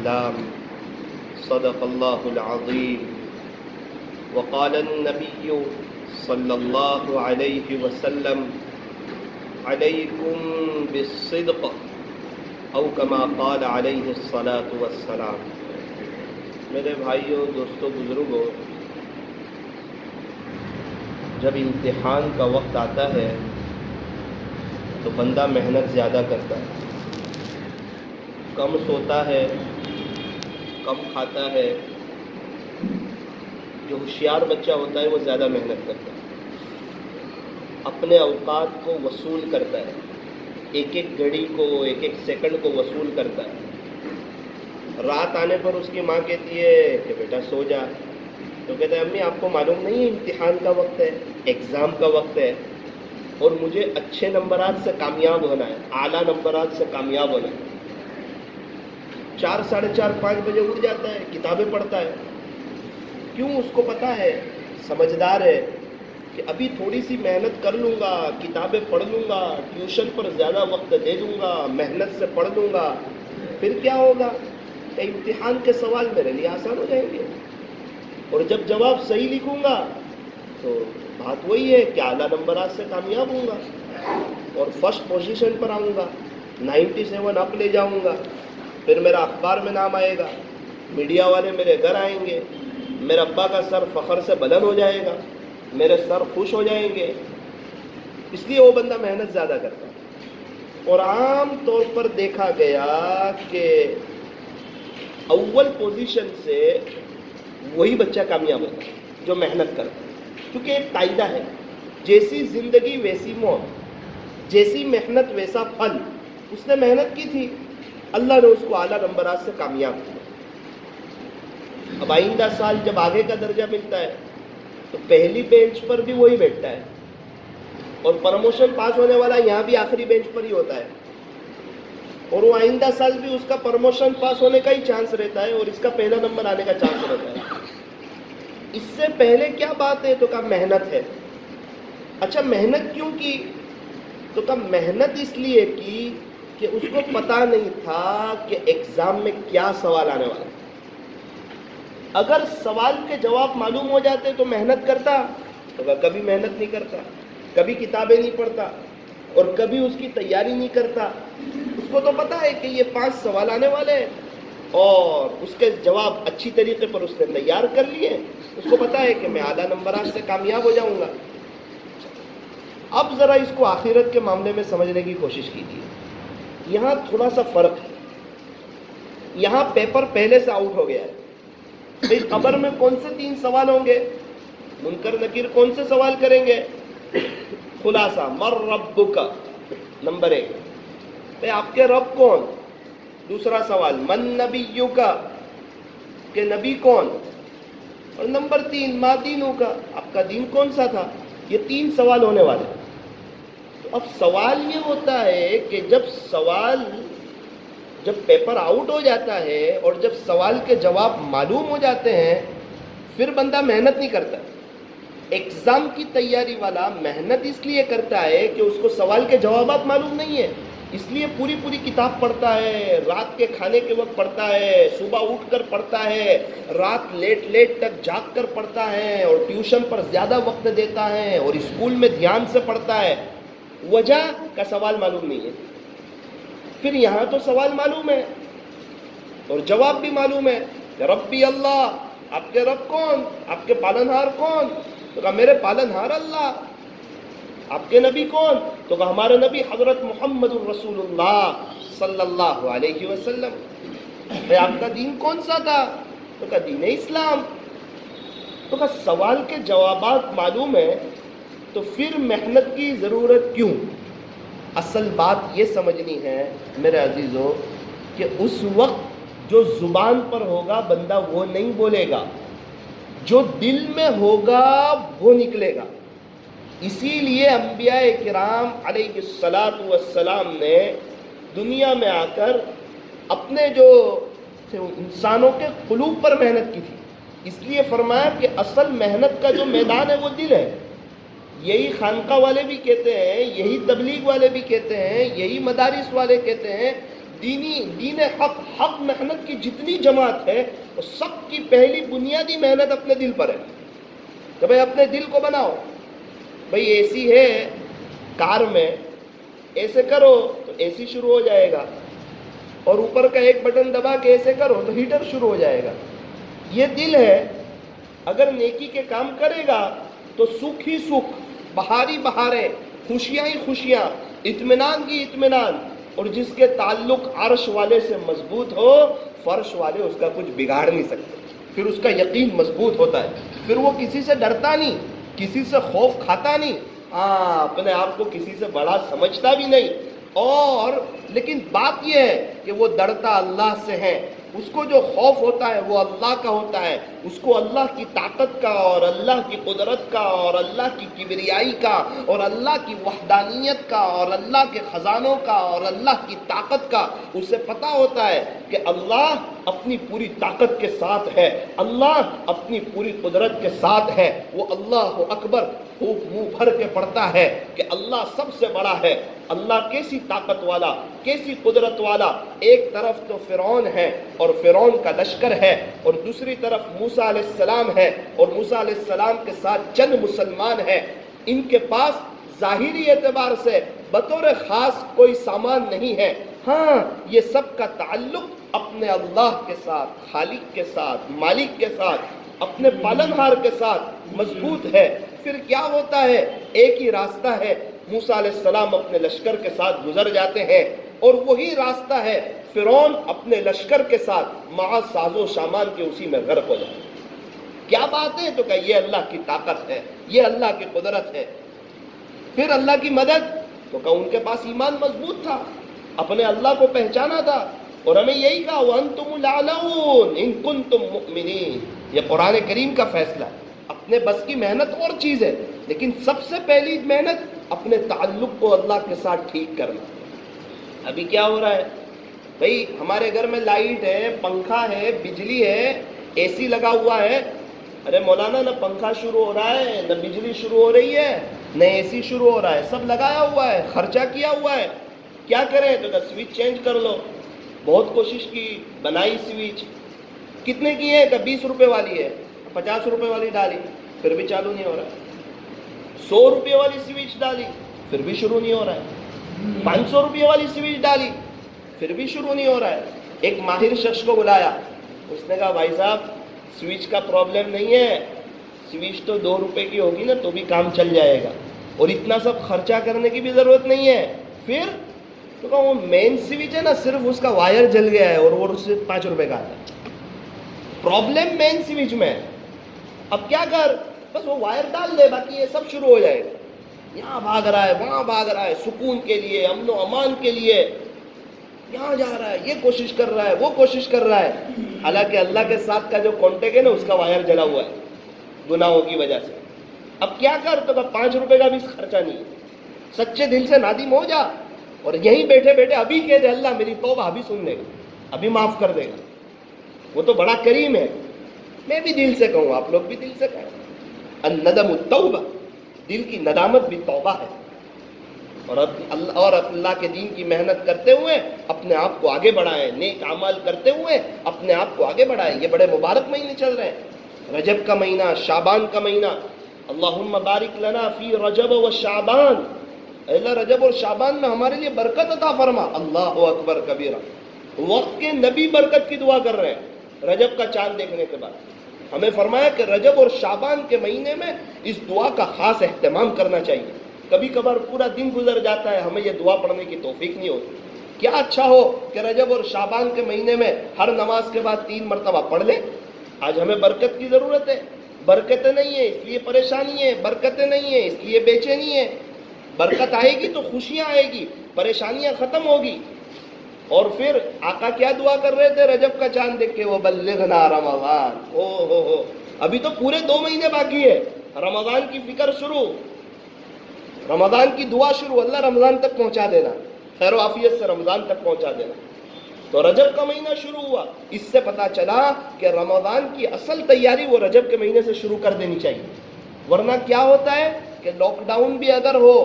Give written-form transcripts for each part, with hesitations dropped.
الأعلام صدق الله العظيم وقال النبي صلى الله عليه وسلم عليكم بالصدق او كما قال عليه الصلاة والسلام۔ میرے بھائیوں، دوستوں، بزرگوں، جب امتحان کا وقت آتا ہے تو بندہ محنت زیادہ کرتا ہے، کم سوتا ہے، کم کھاتا ہے۔ جو ہوشیار بچہ ہوتا ہے وہ زیادہ محنت کرتا ہے، اپنے اوقات کو وصول کرتا ہے، ایک ایک گھڑی کو، ایک ایک سیکنڈ کو وصول کرتا ہے۔ رات آنے پر اس کی ماں کہتی ہے کہ بیٹا سو جا، تو کہتا ہے امی آپ کو معلوم نہیں ہے امتحان کا وقت ہے، ایگزام کا وقت ہے، اور مجھے اچھے نمبرات سے کامیاب ہونا ہے، اعلیٰ نمبرات سے کامیاب ہونا ہے۔ 4، 4:30، 5 بجے اٹھ جاتا ہے، کتابیں پڑھتا ہے۔ کیوں؟ اس کو پتہ ہے، سمجھدار ہے کہ ابھی تھوڑی سی محنت کر لوں گا، کتابیں پڑھ لوں گا، ٹیوشن پر زیادہ وقت دے دوں گا، محنت سے پڑھ لوں گا، پھر کیا ہوگا کہ امتحان کے سوال میرے لیے آسان ہو جائیں گے، اور جب جواب صحیح لکھوں گا تو بات وہی ہے کہ اعلیٰ نمبرات سے کامیاب ہوں گا اور فرسٹ پوزیشن پر آؤں گا، 97 اپ لے جاؤں گا، پھر میرا اخبار میں نام آئے گا، میڈیا والے میرے گھر آئیں گے، میرے ابا کا سر فخر سے بلند ہو جائے گا، میرے سر خوش ہو جائیں گے۔ اس لیے وہ بندہ محنت زیادہ کرتا ہے۔ اور عام طور پر دیکھا گیا کہ اول پوزیشن سے وہی بچہ کامیاب ہوتا ہے جو محنت کرتا ہے، کیونکہ ایک قاعدہ ہے، جیسی زندگی ویسی موت، جیسی محنت ویسا پھل۔ اس نے محنت کی تھی، اللہ نے اس کو اعلیٰ نمبرات سے کامیاب کیا۔ اب آئندہ سال جب آگے کا درجہ ملتا ہے تو پہلی بینچ پر بھی وہی بیٹھتا ہے، اور پروموشن پاس ہونے والا یہاں بھی آخری بینچ پر ہی ہوتا ہے، اور وہ آئندہ سال بھی اس کا پروموشن پاس ہونے کا ہی چانس رہتا ہے اور اس کا پہلا نمبر آنے کا چانس رہتا ہے۔ اس سے پہلے کیا بات ہے؟ تو کہا محنت ہے۔ اچھا محنت کیوں کی؟ تو کہا محنت اس لیے کی کہ اس کو پتہ نہیں تھا کہ ایگزام میں کیا سوال آنے والا ہے۔ اگر سوال کے جواب معلوم ہو جاتے تو محنت کرتا، تو کبھی محنت نہیں کرتا، کبھی کتابیں نہیں پڑھتا، اور کبھی اس کی تیاری نہیں کرتا۔ اس کو تو پتہ ہے کہ یہ 5 سوال آنے والے ہیں اور اس کے جواب اچھی طریقے پر اس نے تیار کر لیے، اس کو پتہ ہے کہ میں اعلیٰ نمبرات سے کامیاب ہو جاؤں گا۔ اب ذرا اس کو آخرت کے معاملے میں سمجھنے کی کوشش کیجیے۔ یہاں تھوڑا سا فرق ہے، یہاں پیپر پہلے سے آؤٹ ہو گیا ہے۔ بھئی قبر میں کون سے 3 سوال ہوں گے؟ منکر نکیر کون سے سوال کریں گے؟ خلاصہ مر ربک، نمبر 1، بھئی آپ کے رب کون؟ دوسرا سوال من نبیک، کہ نبی کون؟ اور نمبر 3 ما دینک، آپ کا دین کون سا تھا؟ یہ 3 سوال ہونے والے ہیں۔ تو اب سوال یہ ہوتا ہے کہ جب پیپر آؤٹ ہو جاتا ہے اور جب سوال کے جواب معلوم ہو جاتے ہیں پھر بندہ محنت نہیں کرتا۔ ایگزام کی تیاری والا محنت اس لیے کرتا ہے کہ اس کو سوال کے جوابات معلوم نہیں ہے، اس لیے پوری کتاب پڑھتا ہے، رات کے کھانے کے وقت پڑھتا ہے، صبح اٹھ کر پڑھتا ہے، رات لیٹ تک جاگ کر پڑھتا ہے، اور ٹیوشن پر زیادہ وقت دیتا ہے، اور اسکول میں دھیان سے پڑھتا ہے۔ وجہ کا سوال معلوم نہیں ہے۔ پھر یہاں تو سوال معلوم ہے اور جواب بھی معلوم ہے کہ ربی اللہ، آپ کے رب کون؟ آپ کے پالنہار کون؟ تو کہا میرے پالنہار اللہ۔ آپ کے نبی کون؟ تو کہا ہمارے نبی حضرت محمد الرسول اللہ صلی اللہ علیہ وسلم۔ بھئی آپ کا دین کون سا تھا؟ تو کہا دین اسلام۔ تو کہا سوال کے جوابات معلوم ہیں تو پھر محنت کی ضرورت کیوں؟ اصل بات یہ سمجھنی ہے میرے عزیزوں کہ اس وقت جو زبان پر ہوگا بندہ وہ نہیں بولے گا، جو دل میں ہوگا وہ نکلے گا۔ اسی لیے انبیاء کرام علیہ السلام نے دنیا میں آ کر اپنے جو انسانوں کے قلوب پر محنت کی تھی، اس لیے فرمایا کہ اصل محنت کا جو میدان ہے وہ دل ہے۔ یہی خانقاہ والے بھی کہتے ہیں، یہی تبلیغ والے بھی کہتے ہیں، یہی مدارس والے کہتے ہیں دین حق محنت کی جتنی جماعت ہے وہ سب کی پہلی بنیادی محنت اپنے دل پر ہے کہ بھائی اپنے دل کو بناؤ. بھائی اے سی ہے کار میں، ایسے کرو تو اے سی شروع ہو جائے گا، اور اوپر کا ایک بٹن دبا کے ایسے کرو تو ہیٹر شروع ہو جائے گا. یہ دل ہے، اگر نیکی کے کام کرے گا تو سکھ ہی سکھ، بہاری بہاریں، خوشیاں ہی خوشیاں، اطمینان کی اطمینان. اور جس کے تعلق عرش والے سے مضبوط ہو، فرش والے اس کا کچھ بگاڑ نہیں سکتے. پھر اس کا یقین مضبوط ہوتا ہے، پھر وہ کسی سے ڈرتا نہیں، کسی سے خوف کھاتا نہیں، ہاں اپنے آپ کو کسی سے بڑا سمجھتا بھی نہیں. اور لیکن بات یہ ہے کہ وہ ڈرتا اللہ سے ہے، اس کو جو خوف ہوتا ہے وہ اللہ کا ہوتا ہے، اس کو اللہ کی طاقت کا اور اللہ کی قدرت کا اور اللہ کی کبریائی کا اور اللہ کی وحدانیت کا اور اللہ کے خزانوں کا اور اللہ کی طاقت کا اسے پتہ ہوتا ہے کہ اللہ اپنی پوری طاقت کے ساتھ ہے، اللہ اپنی پوری قدرت کے ساتھ ہے. وہ اللہ اکبر خوب منہ بھر کے پڑھتا ہے کہ اللہ سب سے بڑا ہے. اللہ کیسی طاقت والا، کیسی قدرت والا. ایک طرف تو فرعون ہے اور فرعون کا لشکر ہے، اور دوسری طرف موسیٰ علیہ السلام ہے اور موسیٰ علیہ السلام کے ساتھ چند مسلمان ہیں. ان کے پاس ظاہری اعتبار سے بطور خاص کوئی سامان نہیں ہے، ہاں یہ سب کا تعلق اپنے اللہ کے ساتھ، خالق کے ساتھ، مالک کے ساتھ، اپنے پالنہار کے ساتھ مضبوط ہے. پھر کیا ہوتا ہے؟ ایک ہی راستہ ہے، موسیٰ علیہ السلام اپنے لشکر کے ساتھ گزر جاتے ہیں، اور وہی راستہ ہے فرعون اپنے لشکر کے ساتھ مع ساز و سامان کے اسی میں غرق ہو جاتا ہے. کیا بات ہے؟ تو کہ یہ اللہ کی طاقت ہے، یہ اللہ کی قدرت ہے. پھر اللہ کی مدد، تو کہ ان کے پاس ایمان مضبوط تھا، اپنے اللہ کو پہچانا تھا، اور ہمیں یہی کہا وَأَنْتُمُ الْأَعْلَوْنَ إِن كُنتُم مُؤْمِنِينَ. یہ قرآن کریم کا فیصلہ ہے. اپنے بس کی محنت اور چیز ہے، لیکن سب سے پہلی محنت اپنے تعلق کو اللہ کے ساتھ ٹھیک کرنا. ابھی کیا ہو رہا ہے بھائی؟ ہمارے گھر میں لائٹ ہے، پنکھا ہے، بجلی ہے، اے سی لگا ہوا ہے. ارے مولانا نہ پنکھا شروع ہو رہا ہے، نہ بجلی شروع ہو رہی ہے، نہ اے سی شروع ہو رہا ہے. سب لگایا ہوا ہے، خرچہ کیا ہوا ہے. کیا کریں؟ تو سوئچ چینج کر لو. بہت کوشش کی، بنائی سوئچ. کتنے کی ہے؟ کہ 20 روپے والی ہے. 50 روپے والی ڈالی، پھر بھی چالو نہیں ہو رہا ہے. 100 روپے والی سوئچ ڈالی، پھر بھی شروع نہیں ہو رہا ہے. 500 روپے والی سوئچ ڈالی، پھر بھی شروع نہیں ہو رہا ہے. ایک ماہر شخص کو بلایا، اس نے کہا بھائی صاحب سوئچ کا پرابلم نہیں ہے، سوئچ تو 2 روپے کی ہوگی نا تو بھی کام چل جائے گا، اور اتنا سب خرچہ کرنے کی بھی ضرورت نہیں ہے. پھر تو کہا وہ مین سوئچ ہے نا، صرف اس کا وائر جل گیا ہے اور وہ صرف 5 روپے کا آتا ہے. پرابلم مین سوئچ میں. اب کیا کر؟ بس وہ وائر ڈال دے، باقی یہ سب شروع ہو جائے گا. یہاں بھاگ رہا ہے، وہاں بھاگ رہا ہے، سکون کے لیے، امن و امان کے لیے. یہاں جا رہا ہے، یہ کوشش کر رہا ہے، وہ کوشش کر رہا ہے. حالانکہ اللہ کے ساتھ کا جو کانٹیکٹ ہے نا، اس کا وائر جلا ہوا ہے گناہوں کی وجہ سے. اب کیا کر؟ تو 5 روپے کا بھی خرچہ نہیں ہے. سچے دل سے نادم ہو جا، اور یہیں بیٹھے بیٹھے ابھی کہہ دے اللہ میری توبہ ابھی سن لے گا، ابھی معاف کر دے گا. وہ تو بڑا کریم ہے. میں بھی دل سے کہوں، آپ لوگ بھی دل سے کہیں، الندم التوبہ، دل کی ندامت بھی توبہ ہے. اور اللہ کے دین کی محنت کرتے ہوئے اپنے آپ کو آگے بڑھائیں، نیک اعمال کرتے ہوئے اپنے آپ کو آگے بڑھائیں. یہ بڑے مبارک مہینے چل رہے ہیں، رجب کا مہینہ، شعبان کا مہینہ. اللہم بارک لنا فی رجب و شعبان. اے اللہ رجب اور شعبان میں ہمارے لیے برکت عطا فرما. اللہ اکبر کبیرہ. وقت کے نبی برکت کی دعا کر رہے ہیں رجب کا چاند دیکھنے کے بعد. ہمیں فرمایا کہ رجب اور شعبان کے مہینے میں اس دعا کا خاص اہتمام کرنا چاہیے. کبھی کبھار پورا دن گزر جاتا ہے، ہمیں یہ دعا پڑھنے کی توفیق نہیں ہوتی. کیا اچھا ہو کہ رجب اور شعبان کے مہینے میں ہر نماز کے بعد 3 مرتبہ پڑھ لیں. آج ہمیں برکت کی ضرورت ہے. برکتیں نہیں ہیں اس لیے پریشانی ہے، برکتیں نہیں ہیں اس لیے بے چینی ہے. برکت آئے گی تو خوشیاں آئے گی، پریشانیاں ختم ہوگی. اور پھر آقا کیا دعا کر رہے تھے رجب کا چاند دیکھ کے؟ وَبَلِّغْنَا رمضان. ہو ابھی تو پورے 2 مہینے باقی ہے. رمضان کی فکر شروع، رمضان کی دعا شروع. اللہ رمضان تک پہنچا دینا، خیر و عافیت سے رمضان تک پہنچا دینا. تو رجب کا مہینہ شروع ہوا. اس سے پتہ چلا کہ رمضان کی اصل تیاری وہ رجب کے مہینے سے شروع کر دینی چاہیے. ورنہ کیا ہوتا ہے کہ لاک ڈاؤن بھی اگر ہو،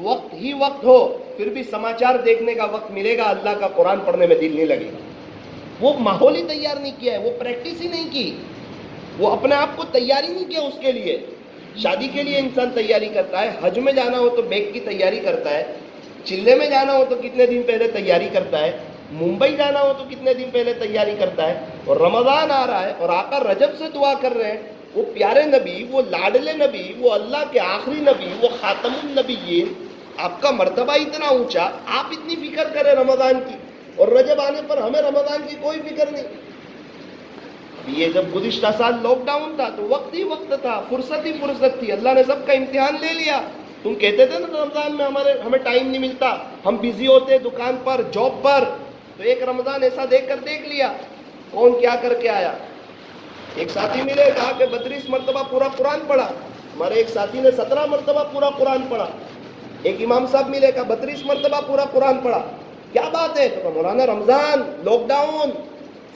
وقت ہی وقت ہو، پھر بھی سماچار دیکھنے کا وقت ملے گا، اللہ کا قرآن پڑھنے میں دل نہیں لگے گا. وہ ماحول ہی تیار نہیں کیا ہے، وہ پریکٹس ہی نہیں کی، وہ اپنے آپ کو تیاری نہیں کیا اس کے لیے. شادی کے لیے انسان تیاری کرتا ہے، حج میں جانا ہو تو بیگ کی تیاری کرتا ہے، چلے میں جانا ہو تو کتنے دن پہلے تیاری کرتا ہے، ممبئی جانا ہو تو کتنے دن پہلے تیاری کرتا ہے. اور رمضان آ رہا ہے اور آقا رجب سے دعا کر رہے ہیں. وہ پیارے نبی، وہ لاڈلے نبی، وہ اللہ کے آخری نبی، وہ خاتم النبیین، آپ کا مرتبہ اتنا اونچا، آپ اتنی فکر کریں رمضان کی، اور رجب آنے پر ہمیں رمضان کی کوئی فکر نہیں. یہ جب گزشتہ سال لاک ڈاؤن تھا تو وقت ہی وقت تھا، فرصت ہی فرصت تھی، اللہ نے سب کا امتحان لے لیا. تم کہتے تھے نا رمضان میں ہمیں ٹائم نہیں ملتا، ہم بزی ہوتے دکان پر، جاب پر. تو ایک رمضان ایسا دیکھ لیا کون کیا کر کے آیا. ایک ساتھی ملے، کہا کہ 32 مرتبہ پورا قرآن پڑھا. ہمارے ایک ساتھی نے 17 مرتبہ پورا قرآن پڑھا. ایک امام صاحب ملے، کہا 32 مرتبہ پورا قرآن پڑھا. کیا بات ہے؟ تو مولانا رمضان، لاک ڈاؤن،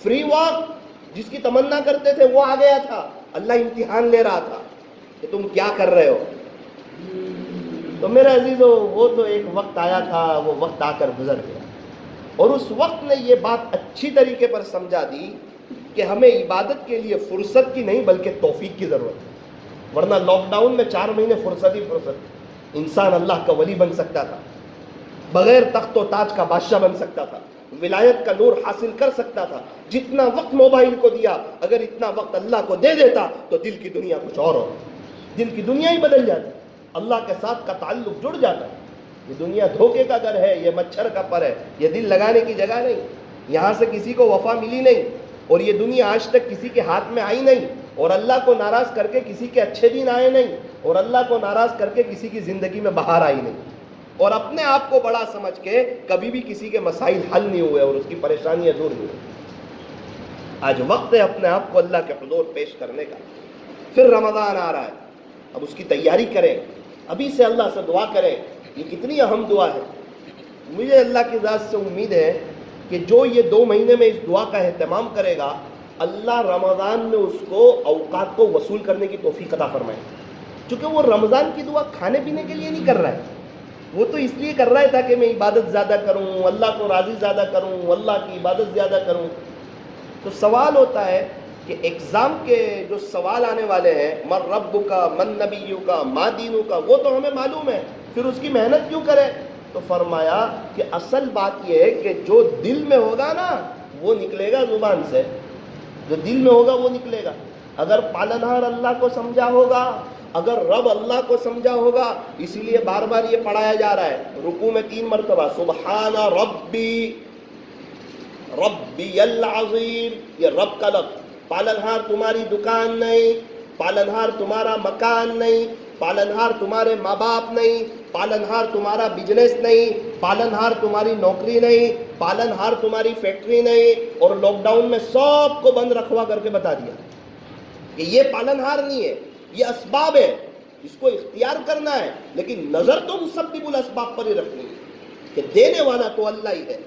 فری وقت، جس کی تمنا کرتے تھے وہ آ گیا تھا. اللہ امتحان لے رہا تھا کہ تم کیا کر رہے ہو. تو میرے عزیزو، وہ تو ایک وقت آیا تھا، وہ وقت آ کر گزر گیا. اور اس وقت نے یہ بات اچھی طریقے پر سمجھا دی کہ ہمیں عبادت کے لیے فرصت کی نہیں بلکہ توفیق کی ضرورت ہے. ورنہ لاک ڈاؤن میں 4 مہینے فرصت ہی فرصت، انسان اللہ کا ولی بن سکتا تھا، بغیر تخت و تاج کا بادشاہ بن سکتا تھا، ولایت کا نور حاصل کر سکتا تھا. جتنا وقت موبائل کو دیا، اگر اتنا وقت اللہ کو دے دیتا تو دل کی دنیا کچھ اور ہوتی، دل کی دنیا ہی بدل جاتی، اللہ کے ساتھ کا تعلق جڑ جاتا. یہ دنیا دھوکے کا گھر ہے، یہ مچھر کا پر ہے، یہ دل لگانے کی جگہ نہیں. یہاں سے کسی کو وفا ملی نہیں، اور یہ دنیا آج تک کسی کے ہاتھ میں آئی نہیں، اور اللہ کو ناراض کر کے کسی کے اچھے دن آئے نہیں، اور اللہ کو ناراض کر کے کسی کی زندگی میں بہار آئی نہیں، اور اپنے آپ کو بڑا سمجھ کے کبھی بھی کسی کے مسائل حل نہیں ہوئے اور اس کی پریشانیاں دور نہیں ہوئی. آج وقت ہے اپنے آپ کو اللہ کے حضور پیش کرنے کا. پھر رمضان آ رہا ہے، اب اس کی تیاری کریں، ابھی سے اللہ سے دعا کریں. یہ کتنی اہم دعا ہے. مجھے اللہ کی ذات سے امید ہے کہ جو یہ 2 مہینے میں اس دعا کا اہتمام کرے گا، اللہ رمضان میں اس کو اوقات کو وصول کرنے کی توفیق عطا فرمائے. چونکہ وہ رمضان کی دعا کھانے پینے کے لیے نہیں کر رہا ہے، وہ تو اس لیے کر رہا ہے تاکہ میں عبادت زیادہ کروں، اللہ کو راضی زیادہ کروں، اللہ کی عبادت زیادہ کروں. تو سوال ہوتا ہے کہ ایگزام کے جو سوال آنے والے ہیں، من ربک کا، من نبیک کا، ما دینک کا، وہ تو ہمیں معلوم ہے، پھر اس کی محنت کیوں کریں؟ تو فرمایا کہ اصل بات یہ ہے کہ جو دل میں ہوگا نا وہ نکلے گا زبان سے، جو دل میں ہوگا وہ نکلے گا. اگر پالنہار اللہ کو سمجھا ہوگا، اگر رب اللہ کو سمجھا ہوگا، اسی لیے بار بار یہ پڑھایا جا رہا ہے رکوع میں 3 مرتبہ، سبحان ربی ربی العظیم. یہ رب کا لفظ، پالنہار تمہاری دکان نہیں، پالنہار تمہارا مکان نہیں، پالنہار تمہارے ماں باپ نہیں، پالنہار تمہارا بزنس نہیں، پالنہار تمہاری نوکری نہیں، پالنہار تمہاری فیکٹری نہیں. اور لاک ڈاؤن میں سب کو بند رکھوا کر کے بتا دیا کہ یہ پالنہار نہیں ہے، یہ اسباب ہے، اس کو اختیار کرنا ہے، لیکن نظر تو مسبب الاسباب پر ہی رکھنی ہے کہ دینے والا تو اللہ ہی ہے.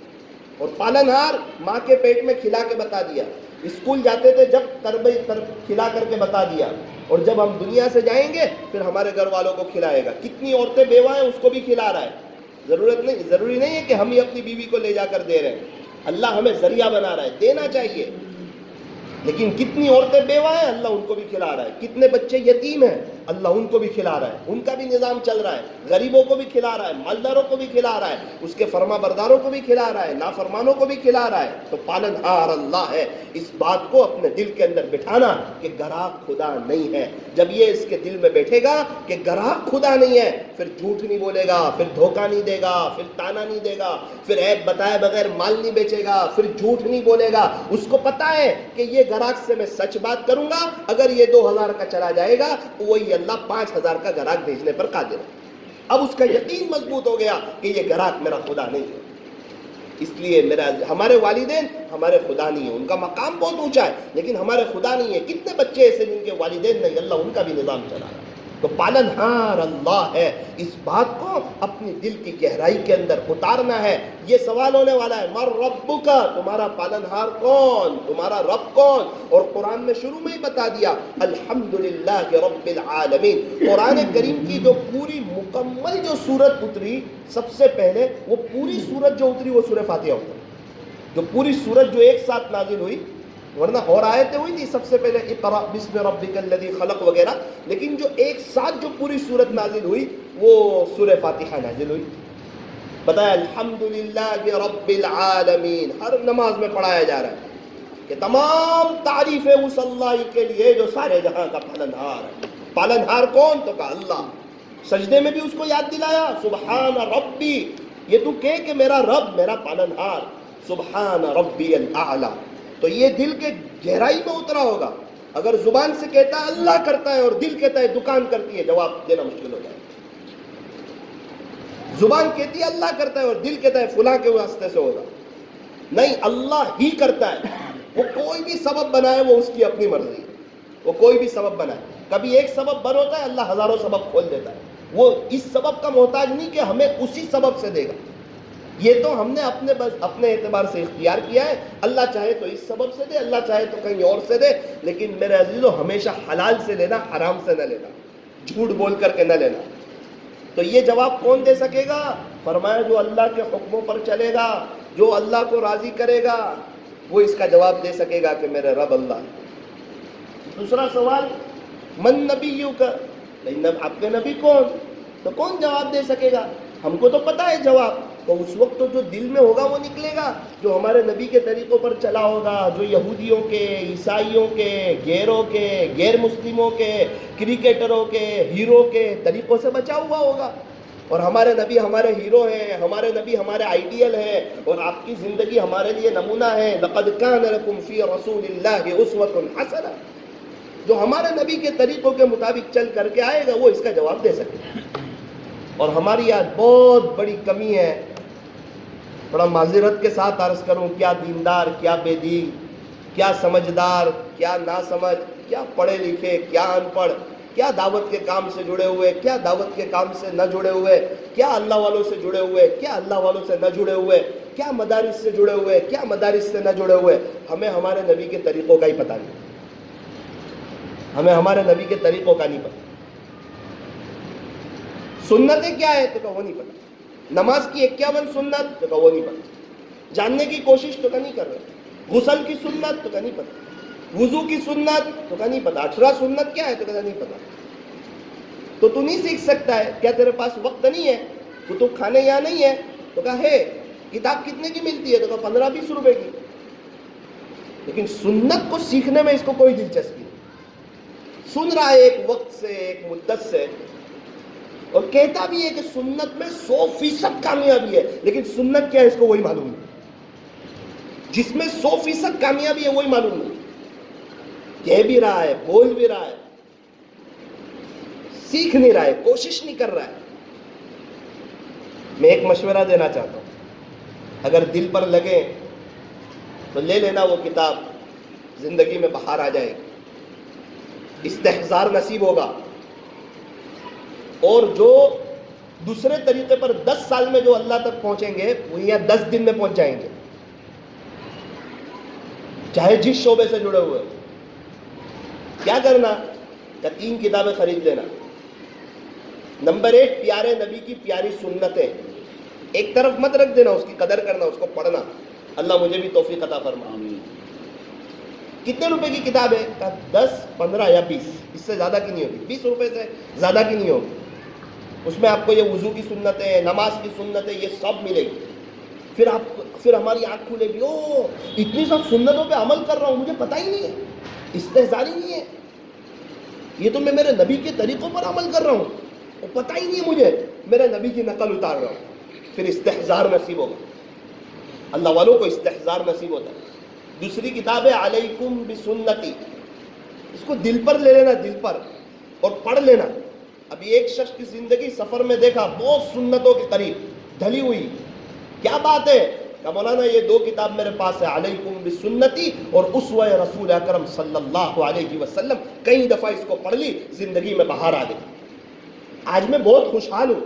اور پالنہار ماں کے پیٹ میں کھلا کے بتا دیا، اسکول جاتے تھے جب کھلا کر کے بتا دیا، اور جب ہم دنیا سے جائیں گے پھر ہمارے گھر والوں کو کھلائے گا. کتنی عورتیں بیوہ ہیں، اس کو بھی کھلا رہا ہے. ضروری نہیں ہے کہ ہم ہی اپنی بیوی کو لے جا کر دے رہے ہیں، اللہ ہمیں ذریعہ بنا رہا ہے، دینا چاہیے. لیکن کتنی عورتیں بیوہ ہیں، اللہ ان کو بھی کھلا رہا ہے. کتنے بچے یتیم ہیں، اللہ ان کو بھی کھلا رہا ہے، ان کا بھی نظام چل رہا ہے. غریبوں کو بھی کھلا رہا ہے، مالداروں کو بھی کھلا رہا ہے، اس کے فرما برداروں کو بھی کھلا رہا ہے، نافرمانوں کو بھی کھلا رہا ہے. تو پالنہار اللہ ہے. اس بات کو اپنے دل کے اندر بٹھانا کہ گراہ خدا نہیں ہے. جب یہ اس کے دل میں بیٹھے گا کہ گراہ خدا نہیں ہے، پھر جھوٹ نہیں بولے گا، پھر دھوکہ نہیں دے گا، پھر تانا نہیں دے گا، پھر عیب بتائے بغیر مال نہیں بیچے گا، پھر جھوٹ نہیں بولے گا. اس کو پتا ہے کہ یہ گراہک سے میں سچ بات کروں گا، اگر یہ 2000 کا چلا جائے گا تو وہی اللہ 5000 کا گراہک بھیجنے پر قادر ہے. اب اس کا یقین مضبوط ہو گیا کہ یہ گراہک میرا خدا نہیں ہے. اس لیے ہمارے والدین ہمارے خدا نہیں ہے، ان کا مقام بہت اونچا ہے، لیکن ہمارے خدا نہیں ہے. کتنے بچے ایسے جن کے والدین نہیں، اللہ ان کا بھی نظام چلا رہا ہے. تو پالنہار اللہ ہے، اس بات کو اپنی دل کی گہرائی کے اندر اتارنا ہے۔ یہ سوال ہونے والا ہے، مر ربک، تمہارا پالنہار کون، تمہارا رب کون؟ اور قرآن میں شروع میں ہی بتا دیا الحمدللہ رب العالمین۔ قرآن کریم کی جو پوری مکمل جو سورت اتری، سب سے پہلے وہ پوری سورت جو اتری وہ سورہ فاتحہ اتری، جو پوری سورت جو ایک ساتھ نازل ہوئی، ورنہ اور آیتیں ہوئی تھی سب سے پہلے اقرأ بسم ربک الذی خلق وغیرہ، لیکن جو ایک ساتھ جو پوری سورت نازل ہوئی وہ سورہ فاتحہ نازل ہوئی۔ بتایا الحمدللہ رب العالمین، ہر نماز میں پڑھایا جا رہا ہے کہ تمام تعریفیں اس اللہ کے لیے جو سارے جہاں کا پالنہار ہے۔ پالنہار کون؟ تو کہا اللہ۔ سجدے میں بھی اس کو یاد دلایا سبحان ربی، یہ تو کہ میرا رب، میرا پالنہار، سبحان ربی الاعلی۔ تو یہ دل کے گہرائی میں اترا ہوگا۔ اگر زبان سے کہتا ہے اللہ کرتا ہے اور دل کہتا ہے دکان کرتی ہے، جواب دینا مشکل ہو جائے۔ زبان کہتی ہے اللہ کرتا ہے اور دل کہتا ہے فلاں کے واسطے سے ہوگا، نہیں، اللہ ہی کرتا ہے۔ وہ کوئی بھی سبب بنائے وہ اس کی اپنی مرضی، وہ کوئی بھی سبب بنائے، کبھی ایک سبب بن ہوتا ہے، اللہ ہزاروں سبب کھول دیتا ہے۔ وہ اس سبب کا محتاج نہیں کہ ہمیں اسی سبب سے دے گا، یہ تو ہم نے اپنے اعتبار سے اختیار کیا ہے۔ اللہ چاہے تو اس سبب سے دے، اللہ چاہے تو کہیں اور سے دے، لیکن میرے عزیزو ہمیشہ حلال سے لینا، حرام سے نہ لینا، جھوٹ بول کر کے نہ لینا۔ تو یہ جواب کون دے سکے گا؟ فرمایا جو اللہ کے حکموں پر چلے گا، جو اللہ کو راضی کرے گا، وہ اس کا جواب دے سکے گا کہ میرے رب اللہ ہے۔ دوسرا سوال، من نبیک، آپ کے نبی کون؟ تو کون جواب دے سکے گا؟ ہم کو تو پتا ہے جواب، تو اس وقت تو جو دل میں ہوگا وہ نکلے گا، جو ہمارے نبی کے طریقوں پر چلا ہوگا، جو یہودیوں کے، عیسائیوں کے، غیروں کے، غیر مسلموں کے، کرکٹروں کے، ہیرو کے طریقوں سے بچا ہوا ہوگا۔ اور ہمارے نبی ہمارے ہیرو ہیں، ہمارے نبی ہمارے آئیڈیل ہیں، اور آپ کی زندگی ہمارے لیے نمونہ ہے۔ لقد کان لکم فی رسول اللہ اسوۃ حسنہ، جو ہمارے نبی کے طریقوں کے مطابق چل کر کے آئے گا وہ اس کا جواب دے سکے۔ اور ہماری آج بہت بڑی کمی ہے، بڑا معذرت کے ساتھ عرض کروں، کیا دیندار، کیا بے دین، کیا سمجھدار، کیا ناسمجھ، کیا پڑھے لکھے، کیا ان پڑھ، کیا دعوت کے کام سے جڑے ہوئے، کیا دعوت کے کام سے نہ جڑے ہوئے، کیا اللہ والوں سے جڑے ہوئے، کیا اللہ والوں سے نہ جڑے ہوئے، کیا مدارس سے جڑے ہوئے، کیا مدارس سے نہ جڑے ہوئے۔ ہمیں ہمارے نبی کے طریقوں کا ہی پتہ نہیں، ہمیں ہمارے نبی کے طریقوں کا نہیں پتہ۔ سنتیں کیا ہے تو کہ وہ نہیں پتہ، نماز کی 51 سنت تو کہ وہ نہیں پتہ، جاننے کی کوشش تو کہ نہیں کر رہے، غسل کی سنت تو کہ نہیں پتہ، وضو کی سنت تو کہ نہیں پتہ، 18 سنت کیا ہے تو کہ نہیں پتہ۔ تو نہیں سیکھ سکتا ہے، کیا تیرے پاس وقت نہیں ہے، کتب کھانے یہاں نہیں ہے تو کہا ہے، کتاب کتنے کی ملتی ہے تو کہا 15-20 روپے کی، لیکن سنت کو سیکھنے میں اس کو کوئی دلچسپی نہیں۔ سن رہا ہے ایک وقت سے، ایک مدت سے، اور کہتا بھی ہے کہ سنت میں 100% کامیابی ہے، لیکن سنت کیا ہے اس کو وہی معلوم نہیں۔ جس میں 100% کامیابی ہے وہی معلوم نہیں، کہہ بھی رہا ہے، بول بھی رہا ہے، سیکھ نہیں رہا ہے، کوشش نہیں کر رہا ہے۔ میں ایک مشورہ دینا چاہتا ہوں، اگر دل پر لگے تو لے لینا وہ کتاب، زندگی میں بہار آ جائے گی، استحضار نصیب ہوگا۔ اور جو دوسرے طریقے پر 10 سال میں جو اللہ تک پہنچیں گے وہ یہاں 10 دن میں پہنچ جائیں گے، چاہے جس شعبے سے جڑے ہوئے۔ کیا کرنا؟ کہ 3 کتابیں خرید لینا۔ نمبر 1، پیارے نبی کی پیاری سنتیں، ایک طرف مت رکھ دینا، اس کی قدر کرنا، اس کو پڑھنا۔ اللہ مجھے بھی توفیق عطا فرما۔ کتنے روپے کی کتاب ہے؟ کہ 10، 15 یا 20، اس سے زیادہ کی نہیں ہوگی، 20 روپے سے زیادہ کی نہیں ہوگی۔ اس میں آپ کو یہ وضو کی سنتیں، نماز کی سنتیں، یہ سب ملے گی۔ پھر ہماری آنکھ کھلے گی، او اتنی سب سنتوں پہ عمل کر رہا ہوں، مجھے پتہ ہی نہیں ہے، استحضار ہی نہیں ہے، یہ تو میں میرے نبی کے طریقوں پر عمل کر رہا ہوں، وہ پتہ ہی نہیں ہے مجھے، میرے نبی کی نقل اتار رہا ہوں۔ پھر استحضار نصیب ہوگا، اللہ والوں کو استحضار نصیب ہوتا ہے۔ دوسری کتاب ہے علیکم بسنتی، اس کو دل پر لے لینا، دل پر، اور پڑھ لینا۔ ابھی ایک شخص کی زندگی سفر میں دیکھا بہت سنتوں کے قریب ڈھلی ہوئی، کیا بات ہے؟ کہ مولانا یہ 2 کتاب میرے پاس ہے، علیکم بسنتی اور اسوہ رسول اکرم صلی اللہ علیہ وسلم، کئی دفعہ اس کو پڑھ لی، زندگی میں بہار آ گئی۔ آج میں بہت خوشحال ہوں,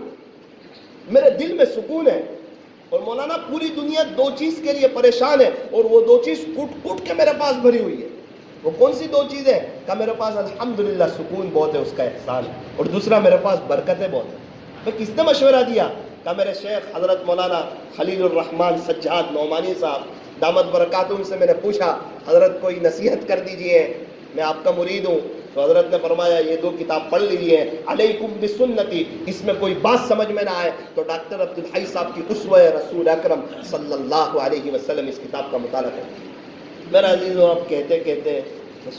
میرے دل میں سکون ہے. اور مولانا پوری دنیا دو چیز کے لیے پریشان ہے, اور وہ دو چیز کوٹ کوٹ کے میرے پاس بھری ہوئی ہے. وہ کون سی دو چیزیں؟ کہ میرے پاس الحمدللہ سکون بہت ہے, اس کا احسان ہے, اور دوسرا میرے پاس برکتیں بہت ہیں. میں کس نے مشورہ دیا؟ کہ میرے شیخ حضرت مولانا خلیل الرحمن سجاد نعمانی صاحب دامت برکاتہم سے میں نے پوچھا, حضرت کوئی نصیحت کر دیجئے, میں آپ کا مرید ہوں. تو حضرت نے فرمایا یہ دو کتاب پڑھ لیجئے, علیکم بسنتی, اس میں کوئی بات سمجھ میں نہ آئے تو ڈاکٹر عبدالحی صاحب کی اسوہ رسول اکرم صلی اللہ علیہ وسلم اس کتاب کا مطالعہ کریں. میرا عزیزوں, اب کہتے کہتے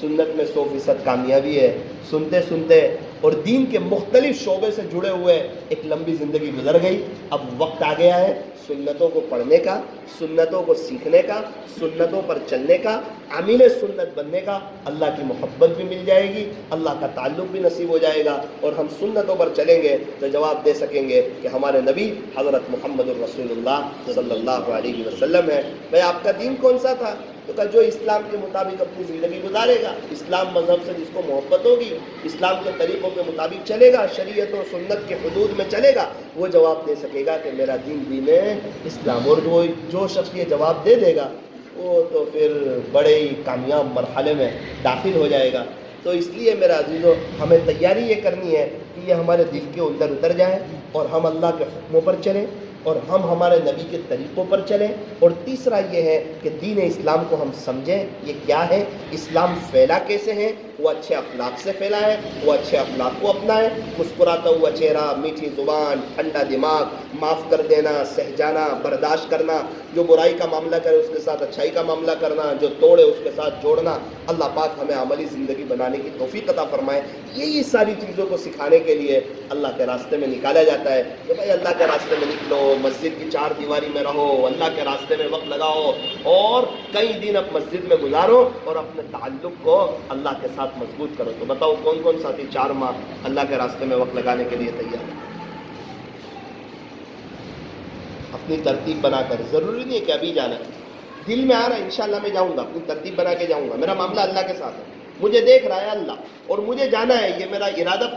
سنت میں 100% کامیابی ہے. سنتے سنتے اور دین کے مختلف شعبے سے جڑے ہوئے ایک لمبی زندگی گزر گئی. اب وقت آ گیا ہے سنتوں کو پڑھنے کا, سنتوں کو سیکھنے کا, سنتوں پر چلنے کا, عامل سنت بننے کا. اللہ کی محبت بھی مل جائے گی, اللہ کا تعلق بھی نصیب ہو جائے گا, اور ہم سنتوں پر چلیں گے تو جواب دے سکیں گے کہ ہمارے نبی حضرت محمد الرسول اللہ صلی اللہ علیہ وسلم ہے. بھائی آپ کا دین کون سا تھا؟ تو کہ جو اسلام کے مطابق اپنی زندگی گزارے گا, اسلام مذہب سے جس کو محبت ہوگی, اسلام کے طریقوں کے مطابق چلے گا, شریعت و سنت کے حدود میں چلے گا, وہ جواب دے سکے گا کہ میرا دین دین اسلام. اور جو شخص یہ جواب دے دے گا وہ تو پھر بڑے ہی کامیاب مرحلے میں داخل ہو جائے گا. تو اس لیے میرا عزیزو, ہمیں تیاری یہ کرنی ہے کہ یہ ہمارے دل کے اندر اتر جائے, اور ہم اللہ کے حکموں پر چلیں, اور ہم ہمارے نبی کے طریقوں پر چلیں. اور تیسرا یہ ہے کہ دین اسلام کو ہم سمجھیں یہ کیا ہے, اسلام پھیلا کیسے ہے, وہ اچھے اخلاق سے پھیلا ہے, وہ اچھے اخلاق کو اپنائیں. مسکراتا ہوا چہرہ, میٹھی زبان, ٹھنڈا دماغ, معاف کر دینا, سہ جانا, برداشت کرنا, جو برائی کا معاملہ کرے اس کے ساتھ اچھائی کا معاملہ کرنا, جو توڑے اس کے ساتھ جوڑنا. اللہ پاک ہمیں عملی زندگی بنانے کی توفیق عطا فرمائے. یہی ساری چیزوں کو سکھانے کے لیے اللہ کے راستے میں نکالا جاتا ہے کہ بھائی اللہ کے راستے میں نکلو, مسجد کی چار دیواری میں رہو, اللہ کے راستے میں وقت لگاؤ, اور کئی دن اب مسجد میں گزارو, اور اپنے تعلق کو اللہ کے ساتھ مضبوط کرو. تو بتاؤ کون کون ساتھی 4 ماہ اللہ کے راستے میں وقت لگانے کے لیے تیار ہے؟ اپنی ترتیب بنا کر, ضروری نہیں ہے کہ ابھی جانا ہے, دل میں آ رہا ہے انشاءاللہ میں جاؤں گا, اپنی ترتیب بنا کے جاؤں گا. میرا معاملہ اللہ کے ساتھ ہے, مجھے دیکھ رہا ہے اللہ, اور مجھے جانا ہے, یہ میرا ارادہ